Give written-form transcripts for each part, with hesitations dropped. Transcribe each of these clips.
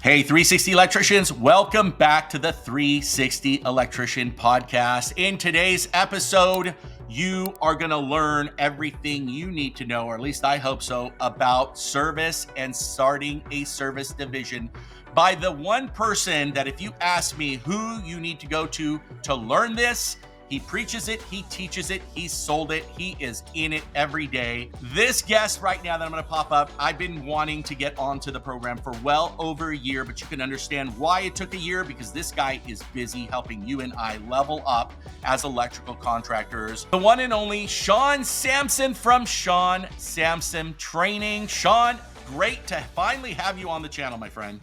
Hey, 360 electricians, welcome back to the 360 Electrician podcast. In today's episode, you are going to learn everything you need to know, or at least I hope so, about service and starting a service division by the one person that if you ask me who you need to go to learn this, he preaches it, he teaches it, he sold it, he is in it every day. This guest right now that I'm going to pop up, I've been wanting to get onto the program for well over a year, but you can understand why it took a year because this guy is busy helping you and I level up as electrical contractors. The one and only Sean Samson from Sean Samson Training. Sean, great to finally have you on the channel, my friend.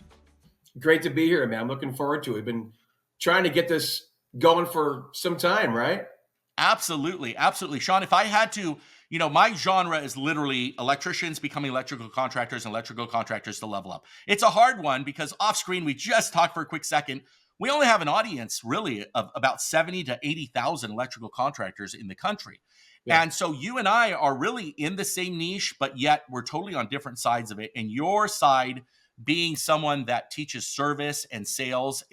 Great to be here, man. I'm looking forward to it. We've been trying to get this going for some time, right? Absolutely. Sean, if I had to, my genre is literally electricians becoming electrical contractors and electrical contractors to level up. It's a hard one because off screen, we just talked for a quick second. We only have an audience really of about 70 to 80,000 electrical contractors in the country. Yeah. And so you and I are really in the same niche, but yet we're totally on different sides of it. And your side being someone that teaches service and sales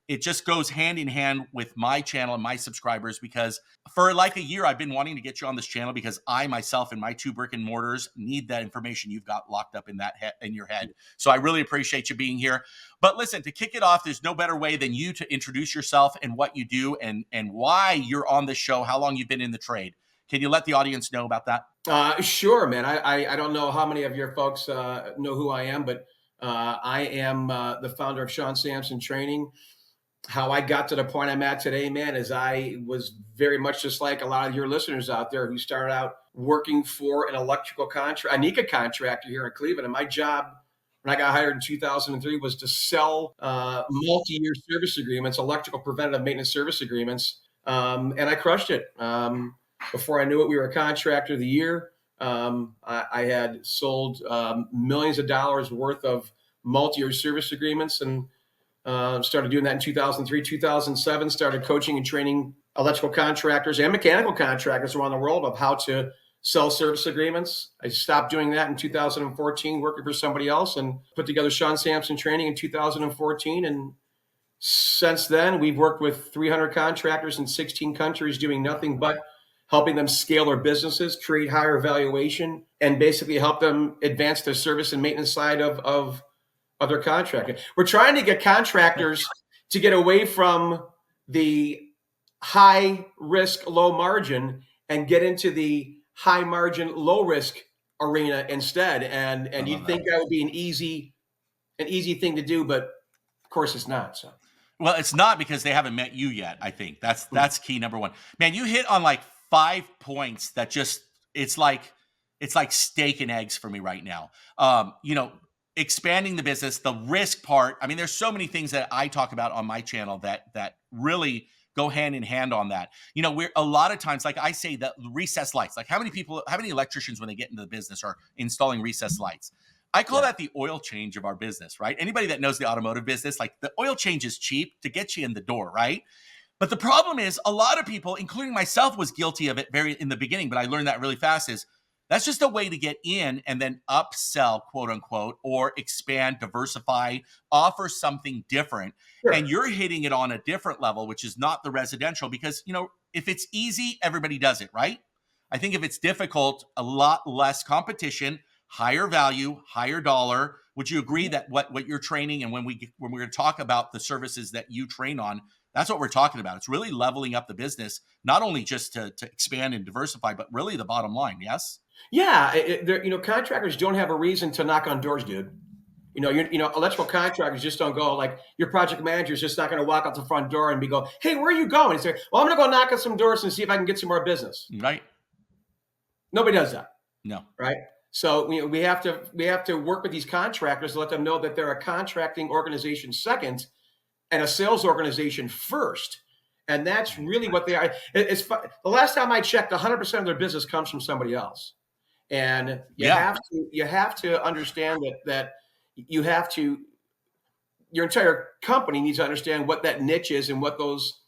it just goes hand in hand with my channel and my subscribers because for like a year, I've been wanting to get you on this channel because I myself and my two brick and mortars need that information you've got locked up in in your head. So I really appreciate you being here. But listen, to kick it off, there's no better way than you to introduce yourself and what you do and why you're on this show, how long you've been in the trade. Can you let the audience know about that? Sure, man. I don't know how many of your folks know who I am, but I am the founder of Sean Samson Training. How I got to the point I'm at today, man, is I was very much just like a lot of your listeners out there who started out working for an electrical contractor, a NECA contractor here in Cleveland. And my job when I got hired in 2003 was to sell multi-year service agreements, electrical preventative maintenance service agreements. And I crushed it. Before I knew it, we were a contractor of the year. I had sold millions of dollars worth of multi-year service agreements and started doing that in 2003, 2007, started coaching and training electrical contractors and mechanical contractors around the world of how to sell service agreements. I stopped doing that in 2014, working for somebody else, and put together Sean Samson Training in 2014. And since then, we've worked with 300 contractors in 16 countries doing nothing but helping them scale their businesses, create higher valuation, and basically help them advance their service and maintenance side of their contractor. We're trying to get contractors to get away from the high risk, low margin and get into the high margin, low risk arena instead. And you'd think that would be an easy thing to do, but of course it's not. So. Well, it's not because they haven't met you yet. I think that's key number one. Man, you hit on like 5 points that just it's like steak and eggs for me right now. Expanding the business, the risk part. I mean, there's so many things that I talk about on my channel that really go hand in hand on that. We're a lot of times, like I say, that recessed lights, like how many electricians when they get into the business are installing recessed lights? I call that the oil change of our business, right? Anybody that knows the automotive business, like the oil change is cheap to get you in the door, right? But the problem is a lot of people, including myself, was guilty of it very in the beginning, but I learned that really fast is that's just a way to get in and then upsell, quote unquote, or expand, diversify, offer something different. Sure. And you're hitting it on a different level, which is not the residential because, if it's easy, everybody does it, right? I think if it's difficult, a lot less competition, higher value, higher dollar. Would you agree that what you're training and when we're going to talk about the services that you train on, that's what we're talking about. It's really leveling up the business, not only just to expand and diversify, but really the bottom line. Yes. Yeah, contractors don't have a reason to knock on doors, dude. Electrical contractors just don't go like your project manager is just not going to walk out the front door and go, "Hey, where are you going?" And say, "Well, I'm going to go knock on some doors and see if I can get some more business." Right. Nobody does that. No. Right. So we have to work with these contractors to let them know that they're a contracting organization second and a sales organization first. And that's really what they are. The last time I checked, 100% of their business comes from somebody else. And you have to understand that your entire company needs to understand what that niche is and what those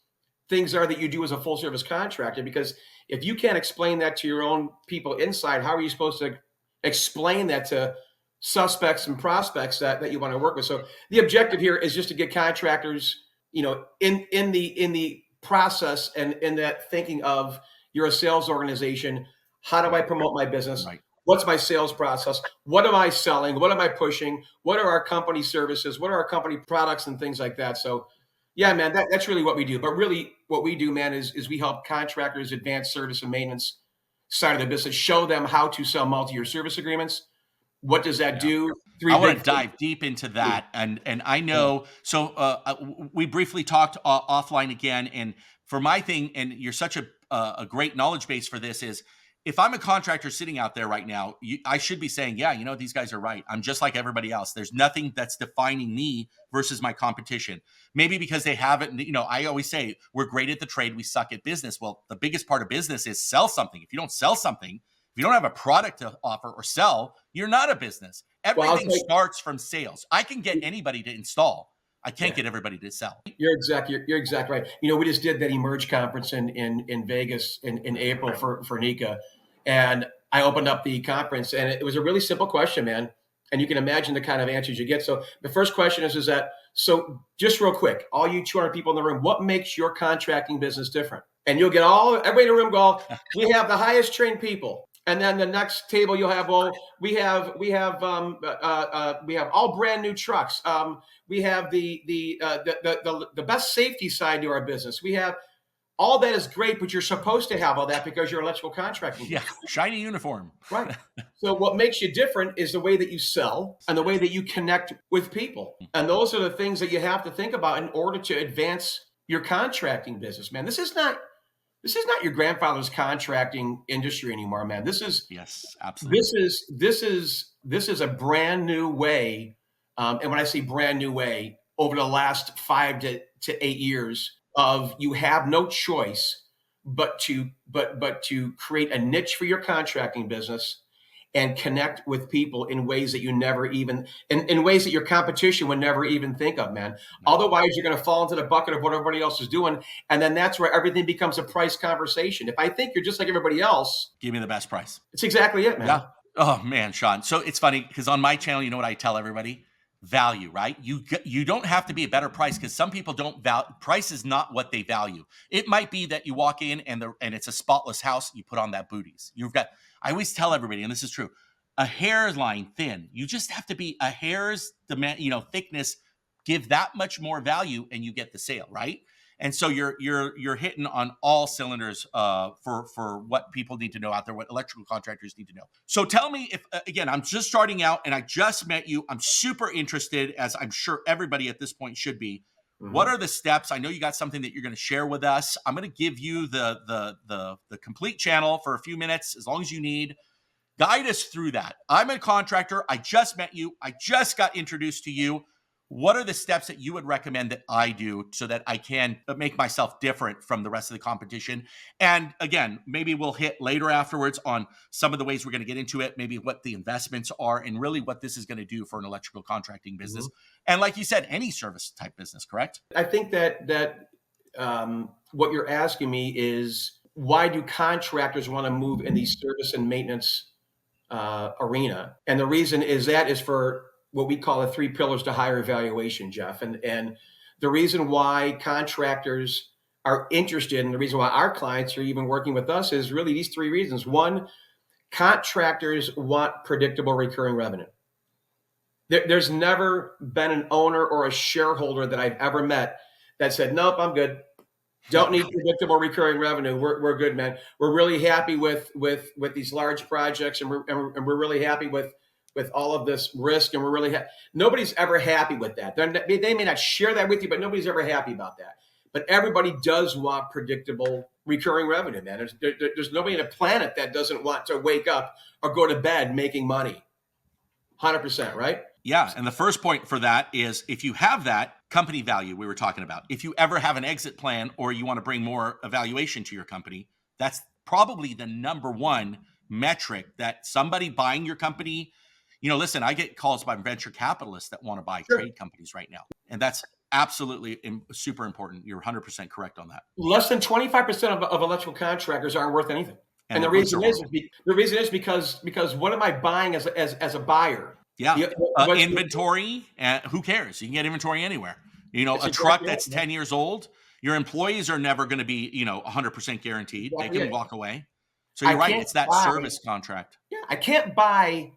things are that you do as a full service contractor. Because if you can't explain that to your own people inside, how are you supposed to explain that to suspects and prospects that you want to work with. So the objective here is just to get contractors, in the process and in that thinking of, you're a sales organization. How do I promote my business? Right. What's my sales process? What am I selling? What am I pushing? What are our company services? What are our company products and things like that? So yeah, man, that's really what we do. But really what we do, man, is we help contractors advance service and maintenance side of the business, show them how to sell multi-year service agreements. What does that do? I want to dive deep into that, and I know. So we briefly talked offline again, and for my thing, and you're such a great knowledge base for this. Is if I'm a contractor sitting out there right now, I should be saying, yeah, these guys are right. I'm just like everybody else. There's nothing that's defining me versus my competition. Maybe because they haven't. I always say we're great at the trade, we suck at business. Well, the biggest part of business is sell something. If you don't sell something, if you don't have a product to offer or sell, you're not a business. Everything starts from sales. I can get anybody to install. I can't get everybody to sell. You're exactly right. We just did that Emerge conference in Vegas in April for NICA, and I opened up the conference, and it was a really simple question, man. And you can imagine the kind of answers you get. So the first question is that, so just real quick, all you 200 people in the room, what makes your contracting business different? And you'll get everybody in the room go, we have the highest trained people. And then the next table you'll have, we have all brand new trucks. We have the best safety side to our business. We have all that is great, but you're supposed to have all that because you're electrical contracting. Yeah, shiny uniform. Right. So what makes you different is the way that you sell and the way that you connect with people. And those are the things that you have to think about in order to advance your contracting business, man. This is not your grandfather's contracting industry anymore, man. Yes, absolutely. This is a brand new way. And when I say brand new way, over the last 5 to 8 years of, you have no choice but to create a niche for your contracting business and connect with people in ways that you never even, in ways that your competition would never even think of, man. No. Otherwise, you're going to fall into the bucket of what everybody else is doing. And then that's where everything becomes a price conversation. If I think you're just like everybody else, give me the best price. It's exactly it, man. Yeah. Oh man, Sean. So it's funny because on my channel, you know what I tell everybody? Value, right? You don't have to be a better price, because some people don't value. Price is not what they value. It might be that you walk in and it's a spotless house. You put on that booties. I always tell everybody, and this is true, a hairline thin. You just have to be a hair's thickness. Give that much more value, and you get the sale, right? And so you're hitting on all cylinders for what people need to know out there, what electrical contractors need to know. So tell me, if again, I'm just starting out and I just met you, I'm super interested, as I'm sure everybody at this point should be. Mm-hmm. What are the steps? I know you got something that you're going to share with us. I'm going to give you the complete channel for a few minutes, as long as you need. Guide us through that. I'm a contractor. I just met you. I just got introduced to you. What are the steps that you would recommend that I do so that I can make myself different from the rest of the competition? And again, maybe we'll hit later afterwards on some of the ways we're going to get into it, maybe what the investments are, and really what this is going to do for an electrical contracting business. Mm-hmm. And like you said, any service type business, correct? I think that what you're asking me is, why do contractors want to move in the service and maintenance arena? And the reason is for what we call the 3 pillars to higher valuation, Jeff. And the reason why contractors are interested, and the reason why our clients are even working with us, is really these 3 reasons. 1, contractors want predictable recurring revenue. There's never been an owner or a shareholder that I've ever met that said, nope, I'm good. Don't need predictable recurring revenue. We're good, man. We're really happy with these large projects, and we're really happy with all of this risk, and we're really nobody's ever happy with that. They may not share that with you, but nobody's ever happy about that. But everybody does want predictable recurring revenue, man. There's nobody on the planet that doesn't want to wake up or go to bed making money. 100%, right? Yeah, and the first point for that is, if you have that company value we were talking about, if you ever have an exit plan or you want to bring more evaluation to your company, that's probably the number one metric that somebody buying your company. Listen, I get calls by venture capitalists that want to buy trade companies right now. And that's absolutely super important. You're 100% correct on that. Less than 25% of electrical contractors aren't worth anything. And the reason is because what am I buying as a buyer? Yeah. The- what's the- Inventory, who cares? You can get inventory anywhere. That's A truck exactly it, that's man. 10 years old, your employees are never going to be, 100% guaranteed. They Exactly can it. walk away. So I you're right. can't It's that buy. service contract. Yeah, I can't buy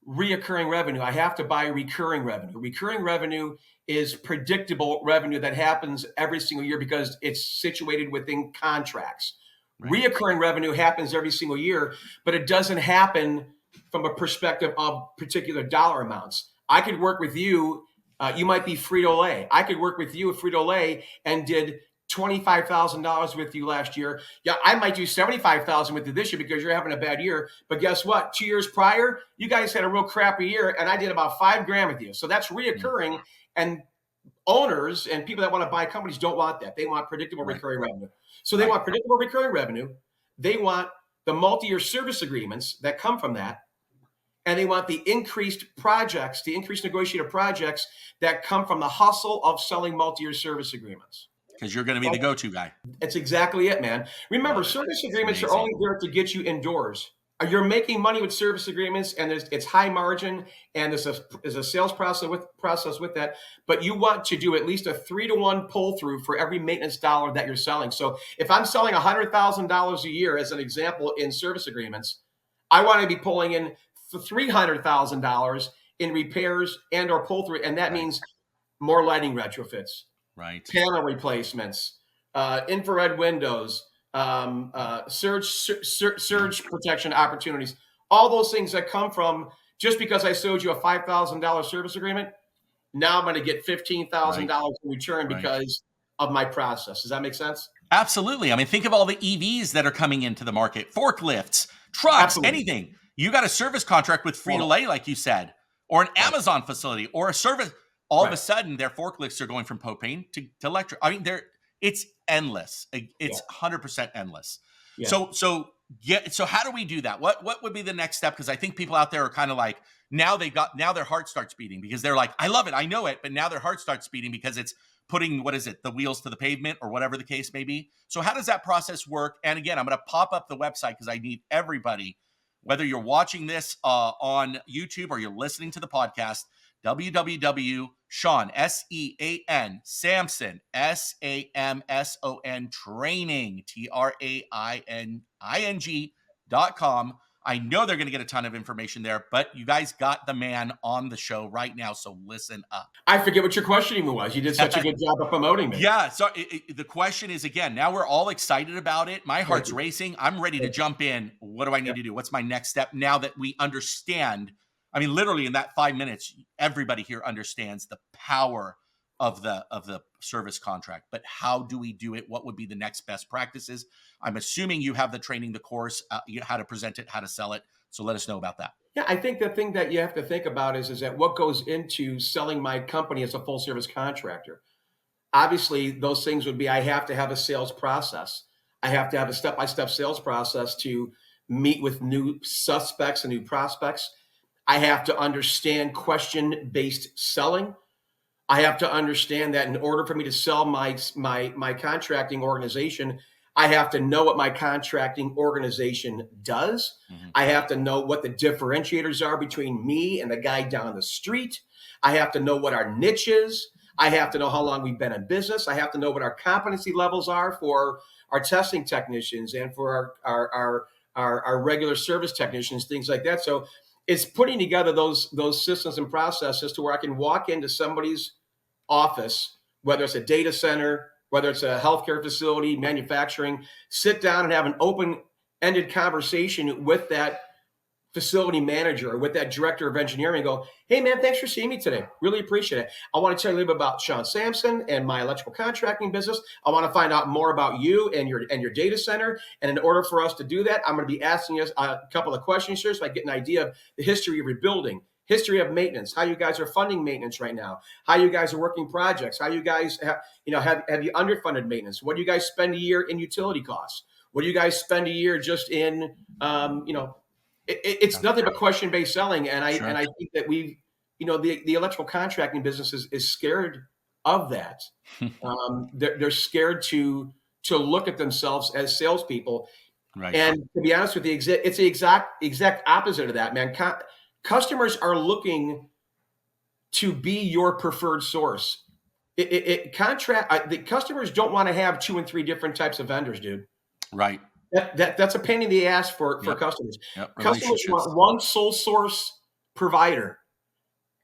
reoccurring revenue. I have to buy recurring revenue. Recurring revenue is predictable revenue that happens every single year because it's situated within contracts. Right. Reoccurring revenue happens every single year, but it doesn't happen from a perspective of particular dollar amounts. I could work with you. You might be Frito-Lay. I could work with you at Frito-Lay and did $25,000 with you last year. Yeah, I might do $75,000 with you this year because you're having a bad year. But guess what? 2 years prior, you guys had a real crappy year, and I did about $5,000 with you. So that's reoccurring. And owners and people that want to buy companies don't want that. They want predictable recurring revenue. So they want predictable recurring revenue. They want the multi-year service agreements that come from that. And they want the increased projects, the increased negotiated projects that come from the hustle of selling multi-year service agreements. Because you're going to be the go-to guy. That's exactly it, man. Remember, service agreements are only there to get you indoors. You're making money with service agreements, and it's high margin, and there's a sales process with that. But you want to do at least a 3-to-1 pull through for every maintenance dollar that you're selling. So if I'm selling $100,000 a year, as an example, in service agreements, I want to be pulling in $300,000 in repairs and or pull through, and that means more lighting retrofits, panel replacements, infrared windows, surge protection opportunities, all those things that come from just because I sold you a $5,000 service agreement. Now I'm going to get $15,000 in return because of my process. Does that make sense? Absolutely. I mean, think of all the EVs that are coming into the market, forklifts, trucks, anything. You got a service contract with Frito-Lay, like you said, or an Amazon facility, or a service. All of a sudden, their forklifts are going from propane to electric. I mean, it's endless. It's 100% endless. Yeah. So how do we do that? What would be the next step? Because I think people out there are kind of like, now their heart starts beating because they're like, I love it, I know it, but now their heart starts beating because it's putting, the wheels to the pavement or whatever the case may be. So how does that process work? And again, I'm going to pop up the website because I need everybody, whether you're watching this on YouTube or you're listening to the podcast, www.Sean, SEAN, Samson, SAMSON Training, TRAINING.com. I know they're going to get a ton of information there, but you guys got the man on the show right now, so listen up. I forget what your question even was. You did such a good job of promoting me. Yeah, so the question is, again, now we're all excited about it. My heart's racing. I'm ready to jump in. What do I need to do? What's my next step now that we understand? I mean, literally in that 5 minutes, everybody here understands the power of the service contract, but how do we do it? What would be the next best practices? I'm assuming you have the training, the course, how to present it, how to sell it. So let us know about that. Yeah, I think the thing that you have to think about is that what goes into selling my company as a full service contractor. Obviously, those things would be, I have to have a sales process. I have to have a step-by-step sales process to meet with new suspects and new prospects. I have to understand question-based selling. I have to understand that in order for me to sell my contracting organization, I have to know what my contracting organization does. Mm-hmm. I have to know what the differentiators are between me and the guy down the street. I have to know what our niche is. I have to know how long we've been in business. I have to know what our competency levels are for our testing technicians and for our regular service technicians, things like that. So it's putting together those systems and processes to where I can walk into somebody's office, whether it's a data center, whether it's a healthcare facility, manufacturing, sit down and have an open-ended conversation with that facility manager or with that director of engineering and go, hey, man, thanks for seeing me today. Really appreciate it. I want to tell you a little bit about Sean Samson and my electrical contracting business. I want to find out more about you and your data center. And in order for us to do that, I'm going to be asking you a couple of questions here so I get an idea of the history of your building, history of maintenance, how you guys are funding maintenance right now, how you guys are working projects, how you guys have you underfunded maintenance? What do you guys spend a year in utility costs? What do you guys spend a year just in, it's nothing but question-based selling. And I think that the electrical contracting business is scared of that. They're scared to look at themselves as salespeople. Right. And to be honest with you, it's the exact opposite of that, man. customers are looking to be your preferred source. The customers don't want to have 2 and 3 different types of vendors, dude. Right. That's a pain in the ass for Yep. customers. Yep. Customers Relationships. want one sole source provider,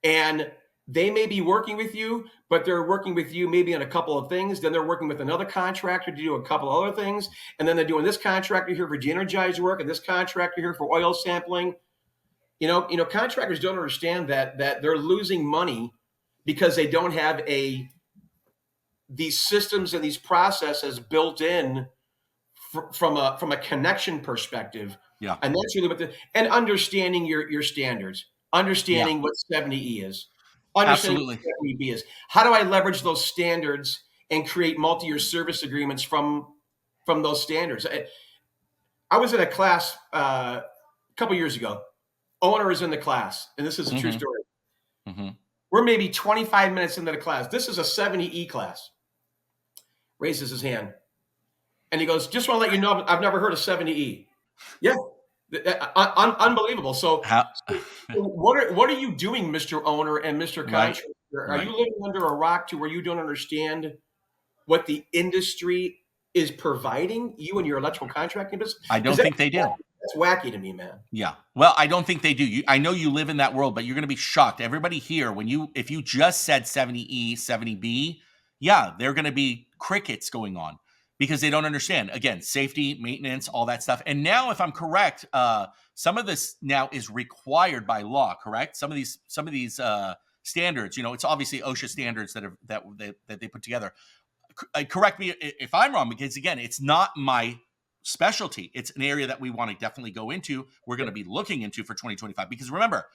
and they may be working with you, but they're working with you maybe on a couple of things. Then they're working with another contractor to do a couple of other things, and then they're doing this contractor here for de-energized work and this contractor here for oil sampling. Contractors don't understand that they're losing money because they don't have these systems and these processes built in from a connection perspective. Yeah. And that's really and understanding your standards, understanding what 70E is, understanding Absolutely. what 70B is. How do I leverage those standards and create multi-year service agreements from those standards? I was in a class a couple years ago. Owner is in the class, and this is a true story. Mm-hmm. We're maybe 25 minutes into the class. This is a 70E class. Raises his hand. And he goes, just want to let you know, I've never heard of 70E. Yeah. Unbelievable. So what are you doing, Mr. Owner and Mr. Contractor? Are you living under a rock to where you don't understand what the industry is providing you and your electrical contracting business? I don't think they do. That's wacky to me, man. Yeah. Well, I don't think they do. I know you live in that world, but you're going to be shocked. Everybody here, if you just said 70E, 70B, yeah, they're going to be crickets going on because they don't understand. Again, safety, maintenance, all that stuff. And now, if I'm correct, some of this now is required by law, correct? Some of these standards, it's obviously OSHA standards that they put together. Correct me if I'm wrong, because again, it's not my specialty. It's an area that we want to definitely go into. We're going to be looking into for 2025, because remember,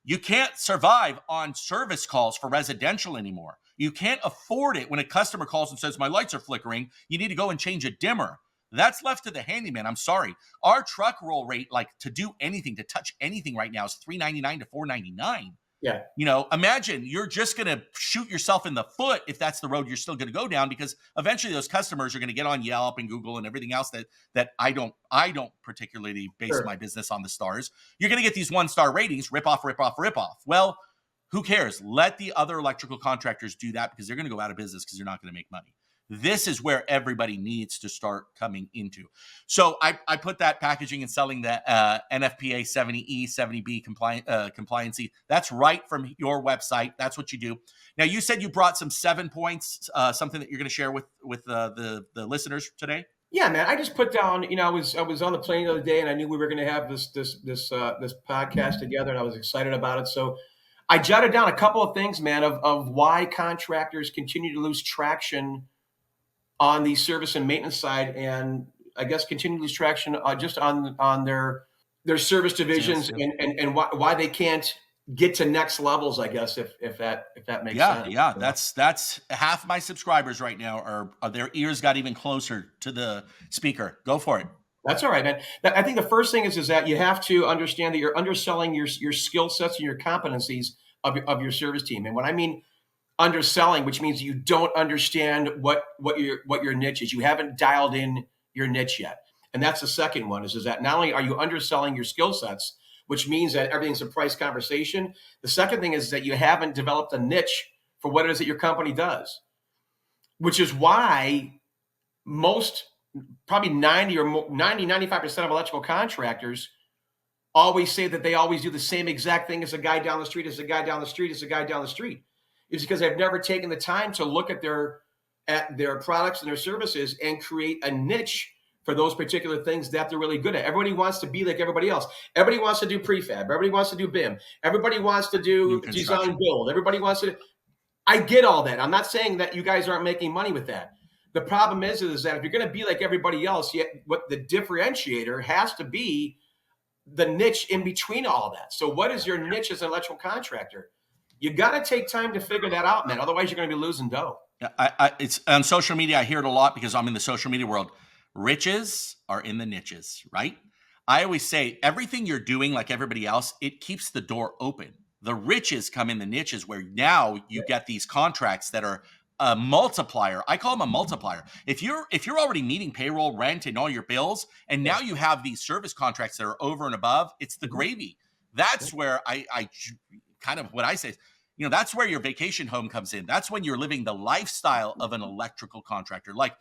you can't survive on service calls for residential anymore. You can't afford it when a customer calls and says, my lights are flickering. You need to go and change a dimmer. That's left to the handyman. I'm sorry. Our truck roll rate, like to do anything, to touch anything right now, is $3.99 to $4.99. Yeah. Imagine you're just going to shoot yourself in the foot if that's the road you're still going to go down, because eventually those customers are going to get on Yelp and Google and everything else that I don't particularly base my business on the stars. You're going to get these 1-star ratings, rip off. Well, who cares? Let the other electrical contractors do that, because they're going to go out of business because they're not going to make money. This is where everybody needs to start coming into. So I put that packaging and selling the NFPA 70E, 70B compliancy. That's right from your website. That's what you do. Now, you said you brought some 7 points, something that you're going to share with the listeners today. Yeah, man. I just put down. I was on the plane the other day, and I knew we were going to have this podcast together, and I was excited about it. So I jotted down a couple of things, man, of why contractors continue to lose traction on the service and maintenance side, and I guess continue to lose traction just on their service divisions, and why they can't get to next levels, I guess, if that makes sense. Yeah. That's half my subscribers right now are their ears got even closer to the speaker. Go for it. That's all right, man. I think the first thing is that you have to understand that you're underselling your skill sets and your competencies of your service team. And when I mean underselling, which means you don't understand what your niche is. You haven't dialed in your niche yet. And that's the second one, is that not only are you underselling your skill sets, which means that everything's a price conversation. The second thing is that you haven't developed a niche for what it is that your company does, which is why most, probably 95% of electrical contractors always say that they always do the same exact thing as a guy down the street, as a guy down the street, as a guy down the street. Is because they've never taken the time to look at their products and their services and create a niche for those particular things that they're really good at. Everybody wants to be like everybody else. Everybody wants to do prefab. Everybody wants to do BIM. Everybody wants to do design build. Everybody wants to. I get all that. I'm not saying that you guys aren't making money with that. The problem is that if you're going to be like everybody else, yet what the differentiator has to be the niche in between all that. So what is your niche as an electrical contractor? You got to take time to figure that out, man. Otherwise, you're going to be losing dough. Yeah, it's on social media. I hear it a lot because I'm in the social media world. Riches are in the niches, right? I always say everything you're doing like everybody else, it keeps the door open. The riches come in the niches, where now you get these contracts that are a multiplier. I call them a multiplier. If you're already meeting payroll, rent, and all your bills, and now you have these service contracts that are over and above, it's the gravy. That's where I kind of, what I say is, that's where your vacation home comes in. That's when you're living the lifestyle of an electrical contractor. Like,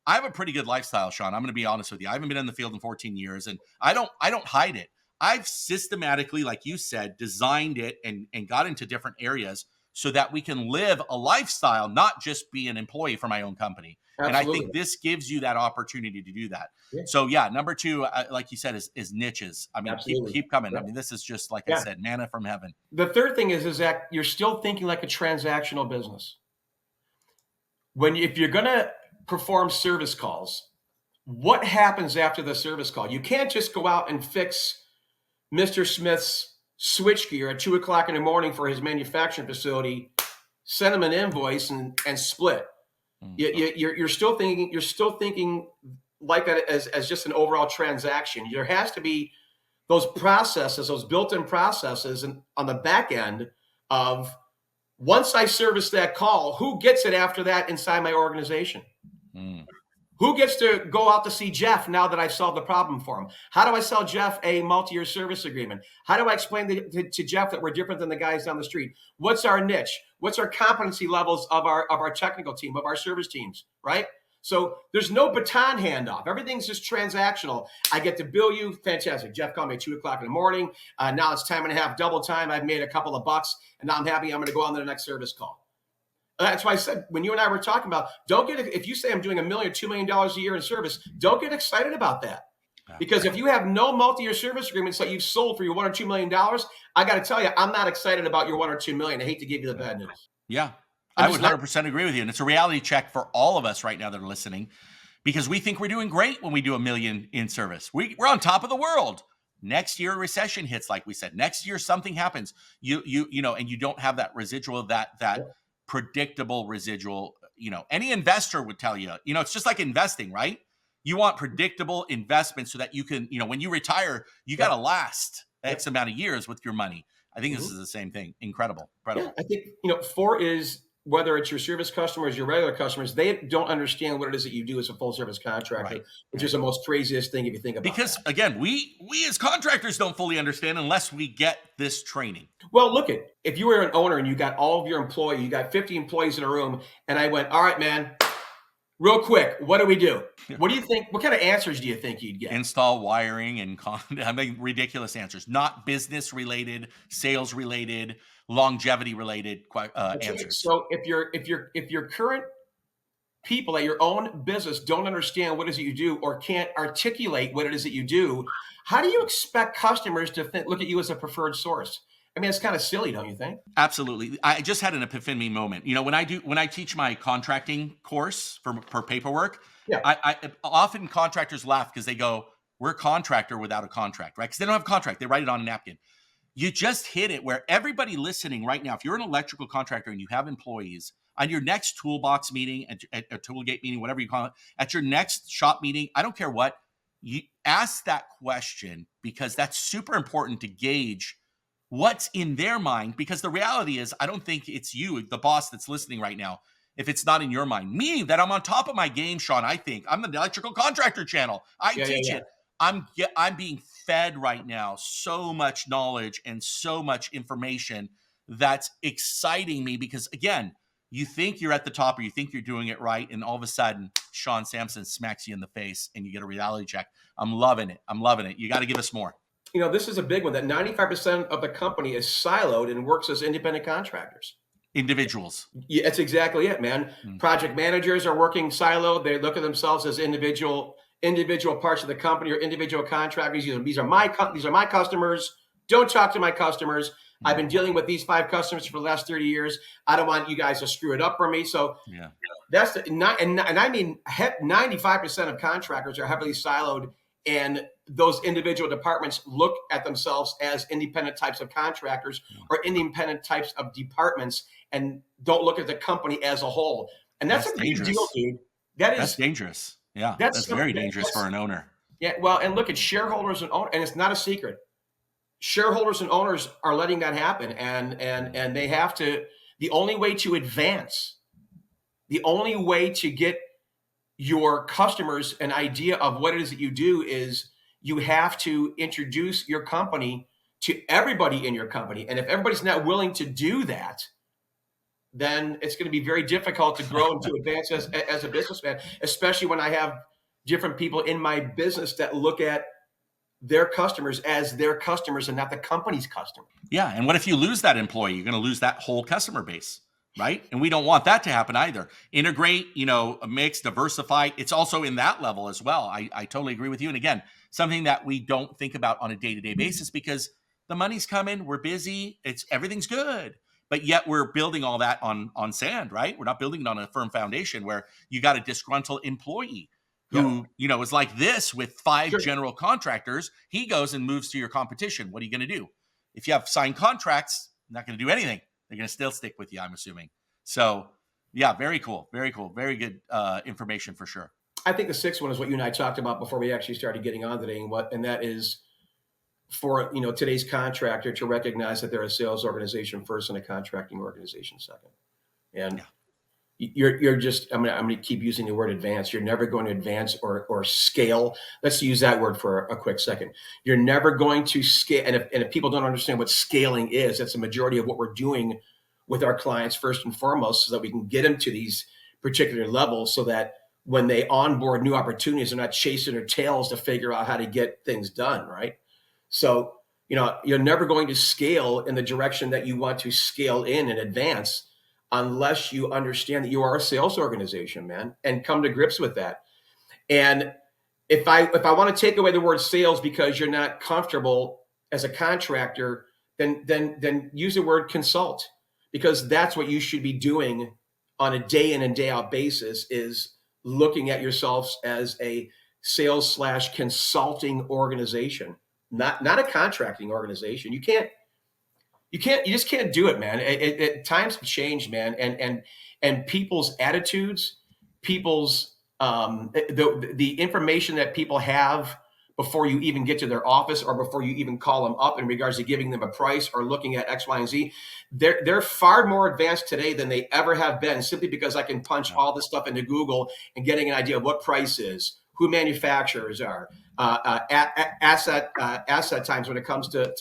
I have a pretty good lifestyle, Sean. I'm going to be honest with you. I haven't been in the field in 14 years, and I don't hide it. I've systematically, like you said, designed it and got into different areas so that we can live a lifestyle, not just be an employee for my own company. Absolutely. And I think this gives you that opportunity to do that. Yeah. So yeah, number two, like you said, is niches. I mean, keep coming. Yeah. I mean, this is just, like I said, manna from heaven. The third thing is that you're still thinking like a transactional business. If you're going to perform service calls, what happens after the service call? You can't just go out and fix Mr. Smith's switchgear at 2 o'clock in the morning for his manufacturing facility, send him an invoice and split. You're still thinking like that as just an overall transaction. There has to be those processes, those built-in processes on the back end of, once I service that call, who gets it after that inside my organization? Who gets to go out to see Jeff now that I've solved the problem for him? How do I sell Jeff a multi-year service agreement? How do I explain to Jeff that we're different than the guys down the street? What's our niche? What's our competency levels of our technical team, of our service teams, right? So there's no baton handoff. Everything's just transactional. I get to bill you. Fantastic. Jeff called me at 2 o'clock in the morning. Now it's time and a half, double time. I've made a couple of bucks, and now I'm happy. I'm going to go on to the next service call. That's why I said, when you and I were talking about, if you say I'm doing $1 million, $2 million a year in service, don't get excited about that. Because if you have no multi-year service agreements that you've sold for your $1 or $2 million, I got to tell you, I'm not excited about your $1 or $2 million. I hate to give you the bad news. Yeah, I would 100% agree with you. And it's a reality check for all of us right now that are listening, because we think we're doing great when we do $1 million in service. We're on top of the world. Next year, a recession hits, like we said. Next year, something happens. And you don't have that residual, that predictable residual. Any investor would tell you, it's just like investing, right? You want predictable investment so that you can, when you retire, you got to last X amount of years with your money. I think this is the same thing. Incredible. Yeah, I think, 4 is, whether it's your service customers, your regular customers, they don't understand what it is that you do as a full service contractor, which is the most craziest thing if you think about it. Because again, we as contractors don't fully understand unless we get this training. Well, look if you were an owner and you got all of your employees, you got 50 employees in a room, and I went, all right, man, real quick, what do we do? What do you think? What kind of answers do you think you'd get? Install wiring and ridiculous answers, not business related, sales related, longevity related answers. So if your current people at your own business don't understand what it is that you do, or can't articulate what it is that you do, how do you expect customers to look at you as a preferred source? I mean, it's kind of silly, don't you think? Absolutely. I just had an epiphany moment. When I teach my contracting course for paperwork, I often contractors laugh because they go, "We're a contractor without a contract," right? Because they don't have a contract. They write it on a napkin. You just hit it where everybody listening right now, if you're an electrical contractor and you have employees, on your next toolbox meeting, at a toolgate meeting, whatever you call it, at your next shop meeting, I don't care what, you ask that question, because that's super important to gauge what's in their mind. Because the reality is, I don't think it's you, the boss that's listening right now, if it's not in your mind. Me, that I'm on top of my game, Sean, I think. I'm the electrical contractor channel. I teach it. I'm being fed right now so much knowledge and so much information that's exciting me, because again, you think you're at the top or you think you're doing it right, and all of a sudden Sean Samson smacks you in the face and you get a reality check. I'm loving it. You got to give us more. This is a big one, that 95% of the company is siloed and works as independent contractors. Individuals. Yeah, that's exactly it, man. Project managers are working siloed. They look at themselves as individual parts of the company, or individual contractors. These are my customers. Don't talk to my customers. I've been dealing with these 5 customers for the last 30 years. I don't want you guys to screw it up for me. So that's I mean, 95% of contractors are heavily siloed, and those individual departments look at themselves as independent types of contractors or independent types of departments, and don't look at the company as a whole. And that's a big deal, dude. That's dangerous. Yeah, that's very dangerous for an owner. Yeah, well, and look at shareholders and owners, and it's not a secret. Shareholders and owners are letting that happen, and they have to. The only way to advance, the only way to get your customers an idea of what it is that you do, is you have to introduce your company to everybody in your company. And if everybody's not willing to do that, then it's going to be very difficult to grow and to advance as a businessman, especially when I have different people in my business that look at their customers as their customers and not the company's customer. Yeah. And what if you lose that employee? You're going to lose that whole customer base, right? And we don't want that to happen either. Integrate, mix, diversify. It's also in that level as well. I totally agree with you. And again, something that we don't think about on a day-to-day basis because the money's coming, we're busy, everything's good. But yet we're building all that on sand, right? We're not building it on a firm foundation where you got a disgruntled employee who, is like this with 5 general contractors. He goes and moves to your competition. What are you going to do? If you have signed contracts, not going to do anything. They're going to still stick with you, I'm assuming. So yeah, very cool. Very cool. Very good information for sure. I think the 6th one is what you and I talked about before we actually started getting on today, and that is for today's contractor to recognize that they're a sales organization first and a contracting organization second. And you're just I'm going to keep using the word advance. You're never going to advance or scale. Let's use that word for a quick second. You're never going to scale. And if people don't understand what scaling is, that's the majority of what we're doing with our clients first and foremost, so that we can get them to these particular levels, so that when they onboard new opportunities, they're not chasing their tails to figure out how to get things done, right? So, you're never going to scale in the direction that you want to scale in and advance unless you understand that you are a sales organization, man, and come to grips with that. And if I want to take away the word sales because you're not comfortable as a contractor, then use the word consult, because that's what you should be doing on a day in and day out basis, is looking at yourselves as a sales / consulting organization, not a contracting organization. You just can't do it, man. Times have changed, man. And people's attitudes, people's, the information that people have before you even get to their office or before you even call them up in regards to giving them a price or looking at X, Y, and Z, they're far more advanced today than they ever have been, simply because I can punch all this stuff into Google and getting an idea of what price is, who manufacturers are, asset times when it comes to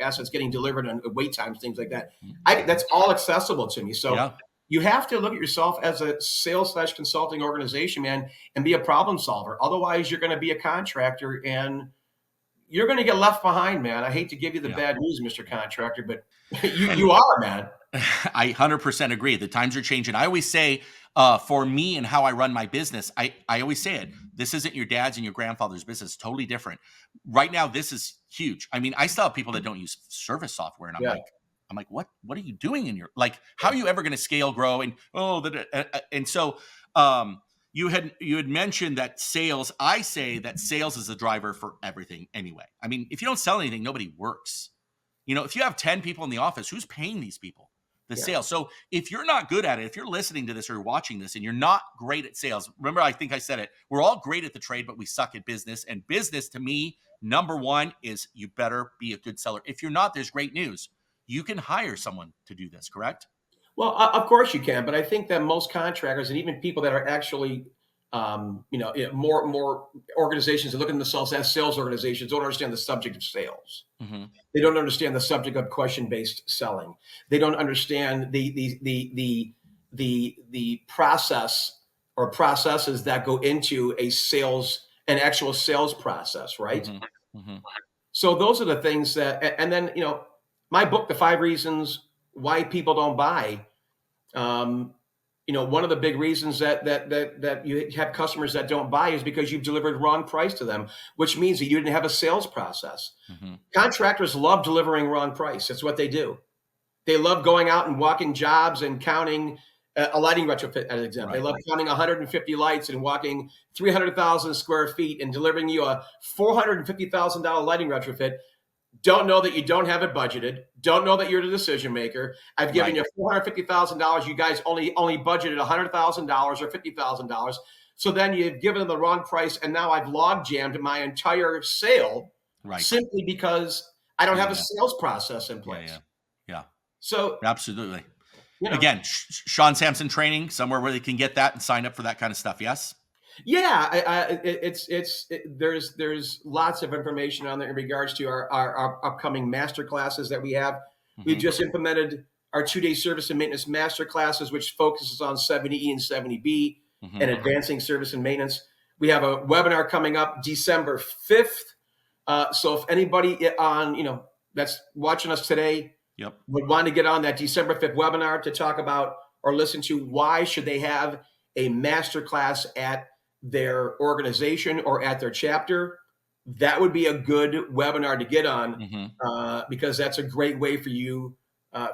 assets getting delivered, and wait times, things like that. That's all accessible to me. So you have to look at yourself as a sales / consulting organization, man, and be a problem solver. Otherwise, you're going to be a contractor and you're going to get left behind, man. I hate to give you the bad news, Mr. Contractor, but you are, man. I 100% agree. The times are changing. I always say, for me and how I run my business, I always say it. This isn't your dad's and your grandfather's business. It's totally different. Right now, this is huge. I mean, I still have people that don't use service software, and I'm like, what are you doing in your, like, how are you ever going to scale, grow? And so you had mentioned that sales. I say that sales is a driver for everything anyway. I mean, if you don't sell anything, nobody works. If you have 10 people in the office, who's paying these people? The sales. So if you're not good at it, if you're listening to this or watching this and you're not great at sales, remember, I think I said it, we're all great at the trade, but we suck at business. And business, to me, number one is you better be a good seller. If you're not, there's great news. You can hire someone to do this, correct? Well, of course you can, but I think that most contractors and even people that are actually, more organizations that look at themselves as sales organizations don't understand the subject of sales. Mm-hmm. They don't understand the subject of question-based selling. They don't understand the process or processes that go into an actual sales process, right? Mm-hmm. Mm-hmm. So those are the things that, and then, my book, The 5 Reasons Why People Don't Buy, one of the big reasons that you have customers that don't buy is because you've delivered wrong price to them, which means that you didn't have a sales process. Mm-hmm. Contractors love delivering wrong price. That's what they do. They love going out and walking jobs and counting a lighting retrofit, as an example. Right. They love counting 150 lights and walking 300,000 square feet and delivering you a $450,000 lighting retrofit. Don't know that you don't have it budgeted. Don't know that you're the decision maker. I've given you $450,000. You guys only budgeted $100,000 or $50,000. So then you've given them the wrong price, and now I've log jammed my entire sale simply because I don't have a sales process in place. Yeah. So absolutely. Again, Sean Samson Training, somewhere where they can get that and sign up for that kind of stuff. Yes. Yeah, there's lots of information on there in regards to our upcoming master classes that we have. We've Hmm. just implemented our 2-day service and maintenance master classes, which focuses on 70E and 70B Hmm. and advancing service and maintenance. We have a webinar coming up December 5th. So if anybody on, that's watching us today Yep. would want to get on that December 5th webinar to talk about or listen to why should they have a master class at their organization or at their chapter, that would be a good webinar to get on, Hmm. because that's a great way for you,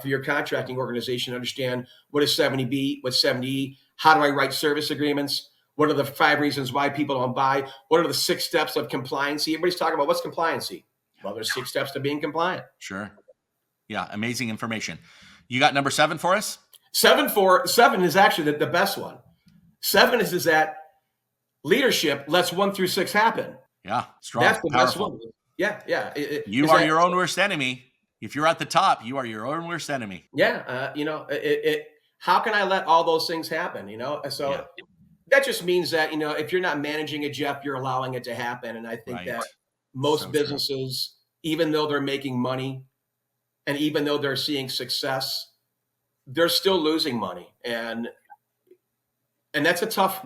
for your contracting organization to understand what is 70B, what's 70E, how do I write service agreements, what are the 5 reasons why people don't buy, what are the 6 steps of compliancy. Everybody's talking about what's compliancy. Well, there's 6 steps to being compliant. Sure. Yeah. Amazing information. You got number 7 for us? 7 is actually the best one. 7 is that leadership lets 1 through 6 happen. Yeah. Strong. That's the best Powerful. one. Yeah, yeah. You are your own worst enemy. If you're at the top, you are your own worst enemy. Yeah, how can I let all those things happen? So Yeah. that just means that if you're not managing it, Jeff, you're allowing it to happen. And I think Right. that most So true. businesses, even though they're making money, and even though they're seeing success, they're still losing money. And that's a tough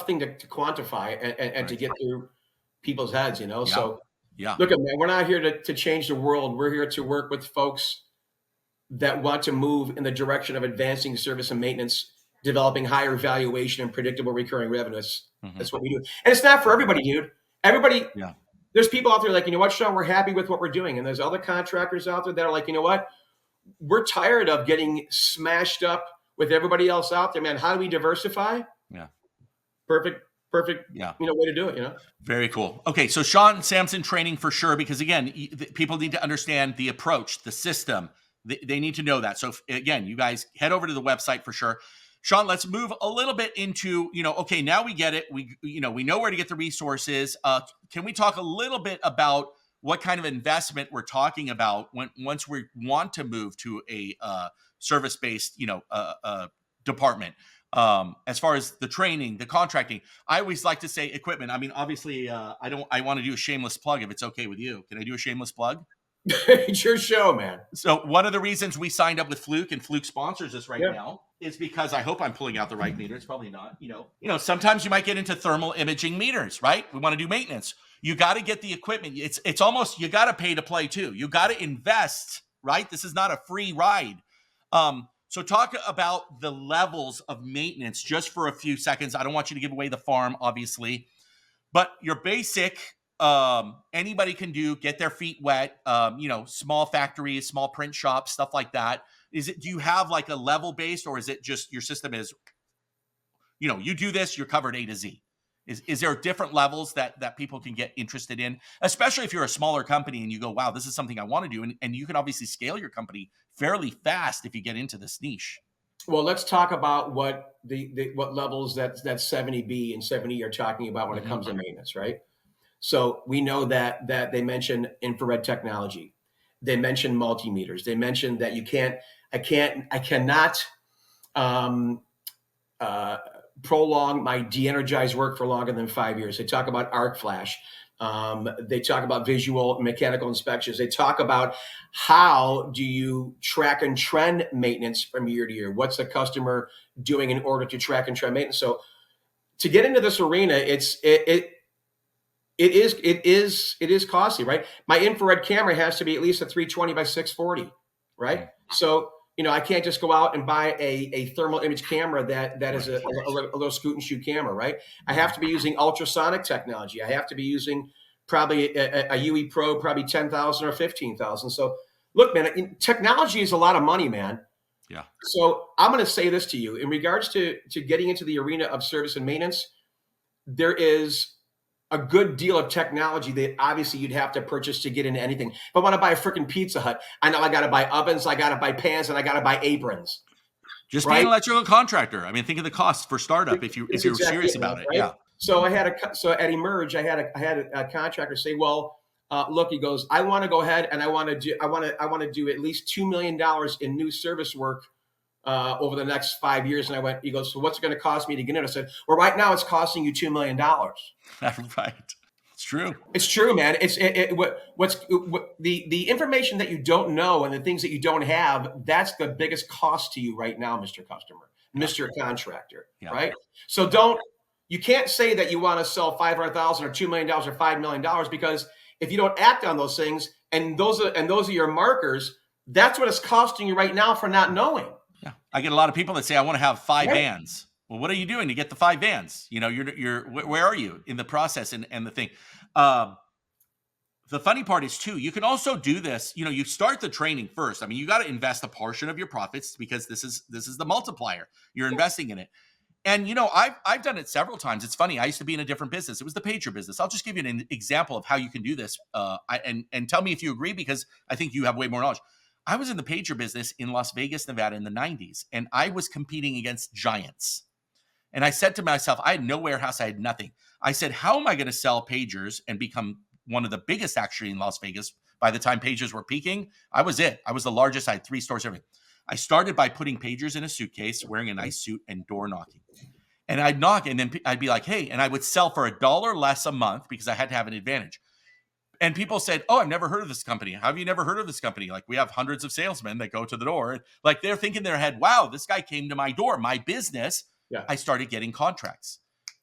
thing to quantify and Right. to get through people's heads. Yeah. So Yeah. look, man, we're not here to change the world. We're here to work with folks that want to move in the direction of advancing service and maintenance, developing higher valuation and predictable recurring revenues. Mhm. That's what we do. And it's not for everybody, dude. Everybody, Yeah. there's people out there like, you know what, Sean, we're happy with what we're doing. And there's other contractors out there that are like, you know what, we're tired of getting smashed up with everybody else out there, man. How do we diversify? Yeah. Perfect, Yeah. way to do it, Very cool. Okay, so Sean Samson Training for sure, because again, people need to understand the approach, the system. They need to know that. So again, you guys head over to the website for sure. Sean, let's move a little bit into, okay, now we get it. We know where to get the resources. Can we talk a little bit about what kind of investment we're talking about once we want to move to a service-based, department? As far as the training, the contracting, I always like to say equipment. I mean, obviously, I want to do a shameless plug if it's okay with you. Can I do a shameless plug? It's your show, man. So one of the reasons we signed up with Fluke and Fluke sponsors us right now is because I hope I'm pulling out the right meter. It's probably not, sometimes you might get into thermal imaging meters, right? We want to do maintenance. You got to get the equipment. It's almost, you got to pay to play too. You got to invest, right? This is not a free ride. So talk about the levels of maintenance just for a few seconds. I don't want you to give away the farm, obviously, but your basic, anybody can do, get their feet wet, small factories, small print shops, stuff like that. Do you have like a level based, or is it just your system is, you do this, you're covered A to Z? Is there different levels that people can get interested in, especially if you're a smaller company and you go, wow, this is something I want to do. And you can obviously scale your company fairly fast if you get into this niche. Well, let's talk about what what levels that 70B and 70E are talking about when it comes to maintenance, right? So we know that they mention infrared technology. They mention multimeters. They mention that I cannot prolong my de-energized work for longer than 5 years. They talk about arc flash. They talk about visual and mechanical inspections. They talk about how do you track and trend maintenance from year to year? What's the customer doing in order to track and trend maintenance? So to get into this arena, it is costly, right? My infrared camera has to be at least a 320 by 640, right? So, I can't just go out and buy a thermal image camera that is a little scoot and shoot camera, right? I have to be using ultrasonic technology. I have to be using probably a UE Pro, probably 10,000 or 15,000. So look, man, technology is a lot of money, man. Yeah. So I'm going to say this to you in regards to getting into the arena of service and maintenance. There is a good deal of technology that obviously you'd have to purchase to get into anything. If I want to buy a freaking Pizza Hut, I know I got to buy ovens, I got to buy pans, and I got to buy aprons. Just be an electrical contractor. I mean, think of the cost for startup if you're exactly serious about it. Right? Yeah. So at Emerge, I had a contractor say, "Well, look," he goes, "I want to go ahead and I want to do at least $2 million in new service work over the next 5 years. And he goes, so what's it going to cost me to get in? I said, well, right now it's costing you $2 million. Right. It's true. It's true, man. The information that you don't know and the things that you don't have, that's the biggest cost to you right now, Mr. Customer, Mr. Contractor, right? So you can't say that you want to sell $500,000 or $2 million or $5 million, because if you don't act on those things, and those are your markers, that's what it's costing you right now for not knowing. Yeah. I get a lot of people that say, I want to have 5 vans. Well, what are you doing to get the 5 vans? You know, where are you in the process and the thing? The funny part is too, you can also do this. You know, you start the training first. I mean, you got to invest a portion of your profits, because this is the multiplier. You're investing in it. And, you know, I've done it several times. It's funny. I used to be in a different business. It was the pager business. I'll just give you an example of how you can do this. And tell me if you agree, because I think you have way more knowledge. I was in the pager business in Las Vegas, Nevada in the 90s, and I was competing against giants. And I said to myself, I had no warehouse. I had nothing. I said, how am I going to sell pagers and become one of the biggest actually in Las Vegas? By the time pagers were peaking, I was it. I was the largest. I had 3 stores, everything. I started by putting pagers in a suitcase, wearing a nice suit, and door knocking. And I'd knock, and then I'd be like, hey, and I would sell for $1 less a month because I had to have an advantage. And people said, oh, I've never heard of this company. How have you never heard of this company? Like, we have hundreds of salesmen that go to the door. And like, they're thinking in their head, wow, this guy came to my door, my business. Yeah. I started getting contracts.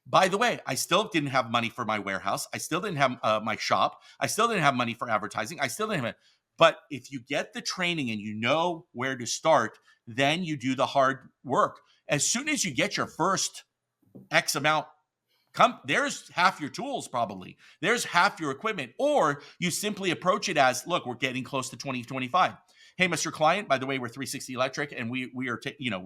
By the way, I still didn't have money for my warehouse. I still didn't have my shop. I still didn't have money for advertising. I still didn't have it. But if you get the training and you know where to start, then you do the hard work. As soon as you get your first X amount, there's half your tools probably. There's half your equipment. Or you simply approach it as, look, we're getting close to 2025. Hey, Mr. Client, by the way, we're 360 Electric, and we are,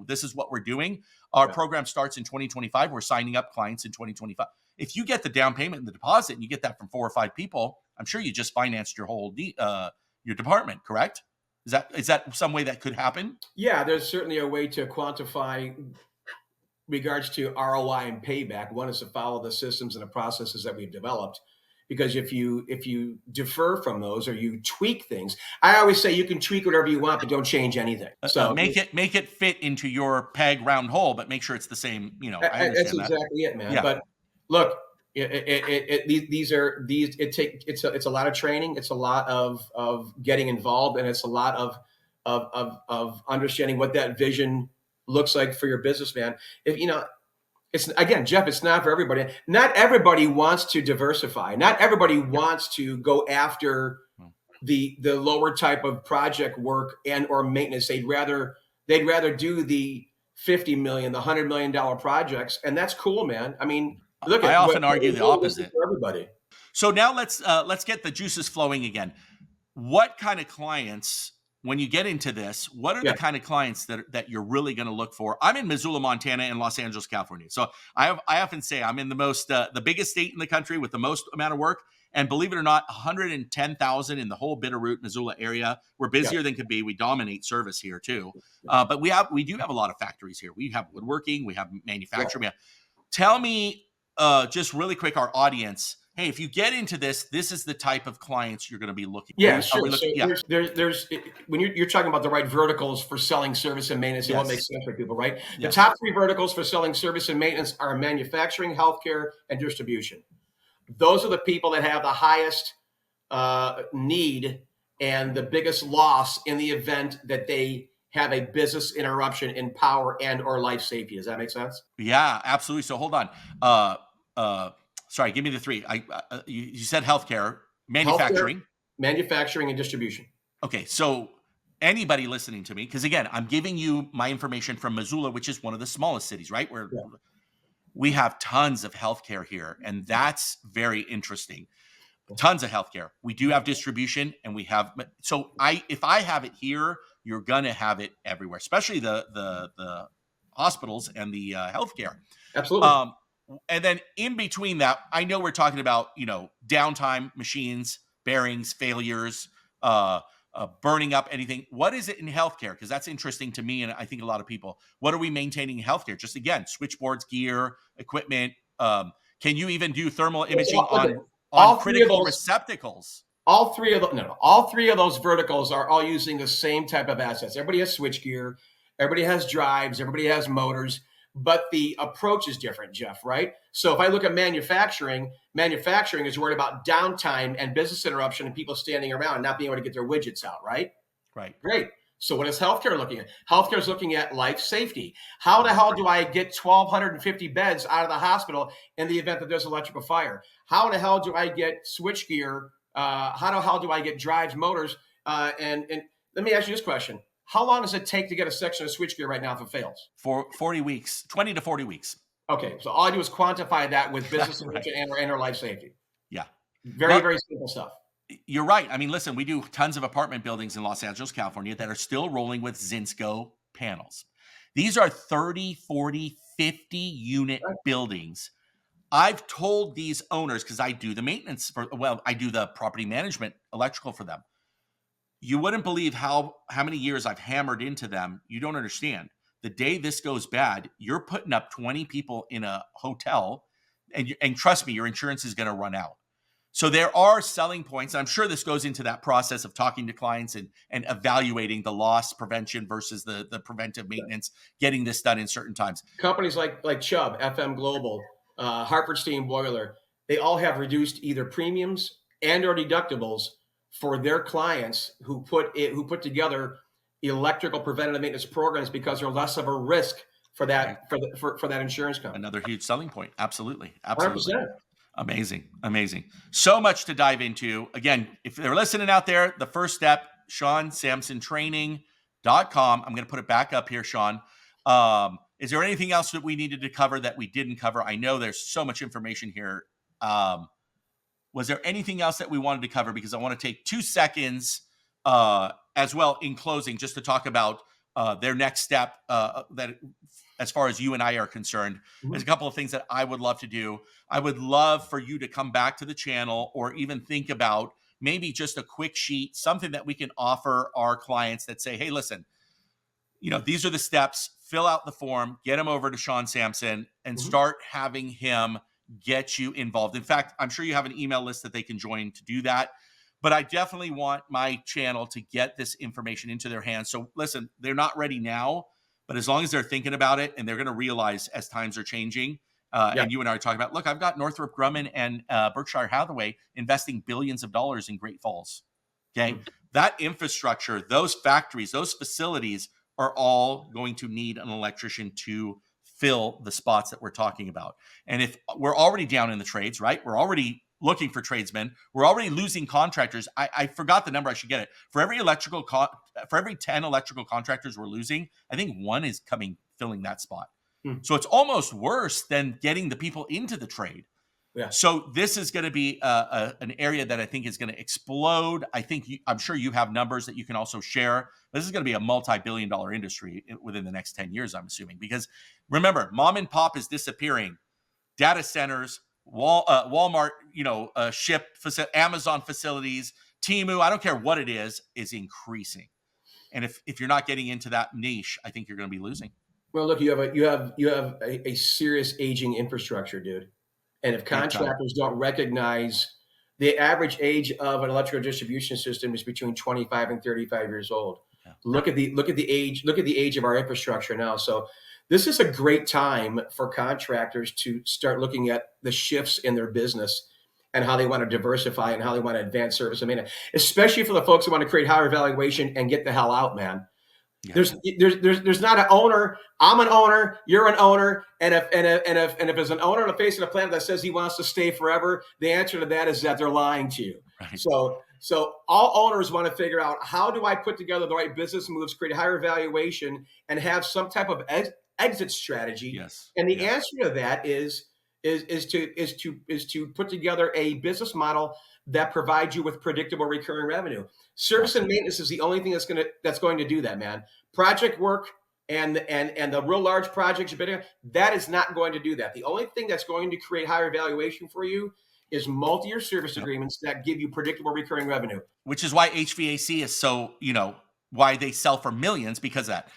this is what we're doing. Our program starts in 2025. We're signing up clients in 2025. If you get the down payment and the deposit, and you get that from 4 or 5 people, I'm sure you just financed your whole your department, correct? Is that some way that could happen? Yeah, there's certainly a way to quantify regards to ROI and payback. One is to follow the systems and the processes that we've developed. Because if you defer from those or you tweak things, I always say you can tweak whatever you want, but don't change anything. So make it fit into your peg round hole, but make sure it's the same. You know, I understand that's exactly it, man. Yeah. But look, it's a lot of training. It's a lot of getting involved, and it's a lot of understanding what that vision looks like for your business, man. It's again, Jeff, it's not for everybody. Not everybody wants to diversify. Not everybody wants to go after the lower type of project work and or maintenance. They'd rather do the $50 million, the $100 million projects, and that's cool, man. I mean, look, I often argue the opposite for everybody. So now let's get the juices flowing again. What kind of clients? When you get into this, what are the kind of clients that you're really going to look for? I'm in Missoula, Montana, and Los Angeles, California. So I often say I'm in the biggest state in the country with the most amount of work. And believe it or not, 110,000 in the whole Bitterroot, Missoula area. We're busier than could be. We dominate service here too. But we do have a lot of factories here. We have woodworking. We have manufacturing. Tell me just really quick, our audience, hey, if you get into this is the type of clients you're going to be looking for. Yeah, sure. There's when you're talking about the right verticals for selling service and maintenance, and what makes sense for people, right? The top 3 verticals for selling service and maintenance are manufacturing, healthcare, and distribution. Those are the people that have the highest need and the biggest loss in the event that they have a business interruption in power and or life safety. Does that make sense? Yeah, absolutely. So hold on. Sorry, give me the 3. You said healthcare, manufacturing. Manufacturing and distribution. Okay, so anybody listening to me, because again, I'm giving you my information from Missoula, which is one of the smallest cities, right? Where we have tons of healthcare here, and that's very interesting. Tons of healthcare. We do have distribution, and we have. So if I have it here, you're gonna have it everywhere, especially the hospitals and the healthcare. Absolutely. And then in between that, I know we're talking about, downtime, machines, bearings, failures, burning up anything. What is it in healthcare? Because that's interesting to me, and I think a lot of people. What are we maintaining in healthcare? Just again, switchboards, gear, equipment. Can you even do thermal imaging on critical receptacles? All three of those verticals are all using the same type of assets. Everybody has switchgear. Everybody has drives, everybody has motors, but the approach is different, Jeff, right? So if I look at manufacturing is worried about downtime and business interruption and people standing around and not being able to get their widgets out, right? Right. Great. So what is healthcare looking at? Healthcare is looking at life safety. How the hell do I get 1,250 beds out of the hospital in the event that there's electrical fire? How the hell do I get switchgear? How the hell do I get drives, motors? And let me ask you this question. How long does it take to get a section of switchgear right now if it fails? For 40 weeks, 20 to 40 weeks. Okay, so all I do is quantify that with business Right. and our life safety. Yeah. Very, very simple stuff. You're right. I mean, listen, we do tons of apartment buildings in Los Angeles, California that are still rolling with Zinsco panels. These are 30, 40, 50 unit buildings. I've told these owners, because I do the maintenance I do the property management electrical for them. You wouldn't believe how many years I've hammered into them. You don't understand. The day this goes bad, you're putting up 20 people in a hotel, and trust me, your insurance is going to run out. So there are selling points. I'm sure this goes into that process of talking to clients and evaluating the loss prevention versus the preventive maintenance, getting this done in certain times. Companies like Chubb, FM Global, Hartford Steam Boiler, they all have reduced either premiums and or deductibles for their clients who put together electrical preventative maintenance programs because they're less of a risk for that for that insurance company. Another huge selling point. Absolutely. 100%. Amazing. So much to dive into. Again, if they're listening out there, the first step, Sean Samson Training.com. I'm going to put it back up here, Sean. Is there anything else that we needed to cover that we didn't cover? I know there's so much information here. Was there anything else that we wanted to cover? Because I want to take 2 seconds as well in closing, just to talk about their next step that as far as you and I are concerned. There's a couple of things that I would love to do. I would love for you to come back to the channel or even think about maybe just a quick sheet, something that we can offer our clients that say, hey, listen, these are the steps, fill out the form, get them over to Sean Samson and start having him get you involved. In fact, I'm sure you have an email list that they can join to do that. But I definitely want my channel to get this information into their hands. So listen, they're not ready now, but as long as they're thinking about it and they're going to realize as times are changing, and you and I are talking about, look, I've got Northrop Grumman and Berkshire Hathaway investing billions of dollars in Great Falls. Okay. That infrastructure, those factories, those facilities are all going to need an electrician to fill the spots that we're talking about. And if we're already down in the trades, right? We're already looking for tradesmen. We're already losing contractors. I forgot the number. I should get it. For every 10 electrical contractors we're losing, I think one is filling that spot. So it's almost worse than getting the people into the trade. Yeah. So this is going to be an area that I think is going to explode. I'm sure you have numbers that you can also share. This is going to be a multi-billion-dollar industry within the next 10 years, I'm assuming. Because remember, mom and pop is disappearing. Data centers, Walmart, Amazon facilities, Temu, I don't care what it is increasing. And if you're not getting into that niche, I think you're going to be losing. Well, look, you have a serious aging infrastructure, dude. And if contractors don't recognize the average age of an electrical distribution system is between 25 and 35 years old. Yeah. Look at the age of our infrastructure now. So this is a great time for contractors to start looking at the shifts in their business and how they want to diversify and how they want to advance service and maintenance, especially for the folks who want to create higher valuation and get the hell out, man. Yeah. There's not an owner. I'm an owner. You're an owner. And if there's an owner on the face of the planet that says he wants to stay forever, the answer to that is that they're lying to you. Right. So all owners want to figure out, how do I put together the right business moves, create a higher valuation, and have some type of exit strategy? Yes. And the answer to that is to put together a business model that provides you with predictable recurring revenue. Service and maintenance is the only thing that's going to do that, man. Project work and the real large projects you've been in, that is not going to do that. The only thing that's going to create higher valuation for you is multi-year service agreements that give you predictable recurring revenue. Which is why HVAC is so, why they sell for millions, because of that.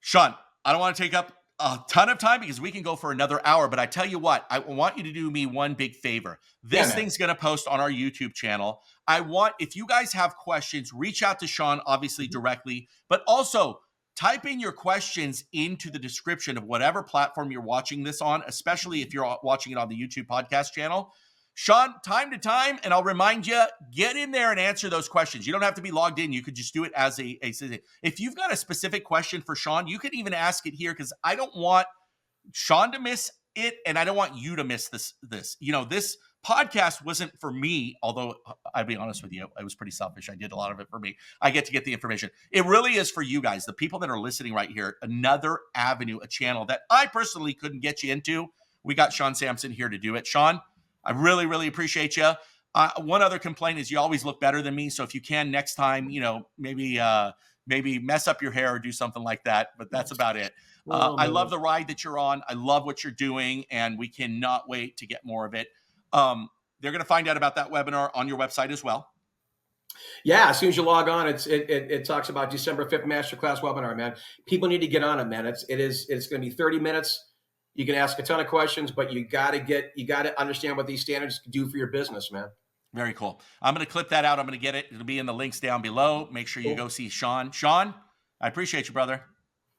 Sean, I don't want to take up a ton of time because we can go for another hour, but I tell you what, I want you to do me one big favor. This thing's going to post on our YouTube channel. If you guys have questions, reach out to Sean, obviously directly, but also type in your questions into the description of whatever platform you're watching this on, especially if you're watching it on the YouTube podcast channel. Sean, time to time, and I'll remind you, get in there and answer those questions. You don't have to be logged in. You could just do it as a if you've got a specific question for Sean, you can even ask it here, because I don't want Sean to miss it, and I don't want you to miss this. This podcast wasn't for me, although I'll be honest with you, I was pretty selfish. I did a lot of it for me. I get to get the information. It really is for you guys, the people that are listening right here, another avenue, a channel that I personally couldn't get you into. We got Sean Samson here to do it. Sean, I really, really appreciate you. One other complaint is you always look better than me. So if you can next time, maybe mess up your hair or do something like that. But that's about it. I love the ride that you're on. I love what you're doing, and we cannot wait to get more of it. They're going to find out about that webinar on your website as well. Yeah, as soon as you log on, it talks about December 5th masterclass webinar, man. People need to get on it, man. It's going to be 30 minutes. You can ask a ton of questions, but you got to understand what these standards do for your business, man. Very cool. I'm going to clip that out. I'm going to get it. It'll be in the links down below. Make sure you go see Sean. Sean, I appreciate you, brother.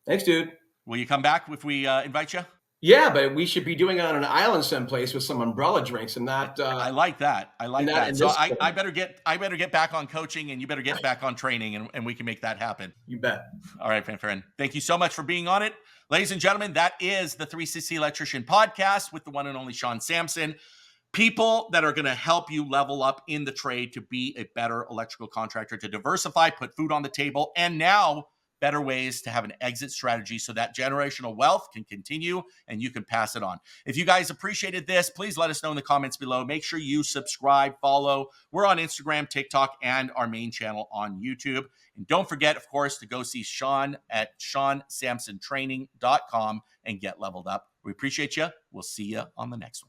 Thanks, dude. Will you come back if we invite you? Yeah, but we should be doing it on an island someplace with some umbrella drinks and not. I like that. I like that. So I better get back on coaching, and you better get back on training, and we can make that happen. You bet. All right, friend. Thank you so much for being on it. Ladies and gentlemen, that is the 360 Electrician podcast with the one and only Sean Samson. People that are going to help you level up in the trade to be a better electrical contractor, to diversify, put food on the table, and now better ways to have an exit strategy so that generational wealth can continue and you can pass it on. If you guys appreciated this, please let us know in the comments below. Make sure you subscribe, follow. We're on Instagram, TikTok, and our main channel on YouTube. And don't forget, of course, to go see Sean at SeanSamsonTraining.com and get leveled up. We appreciate you. We'll see you on the next one.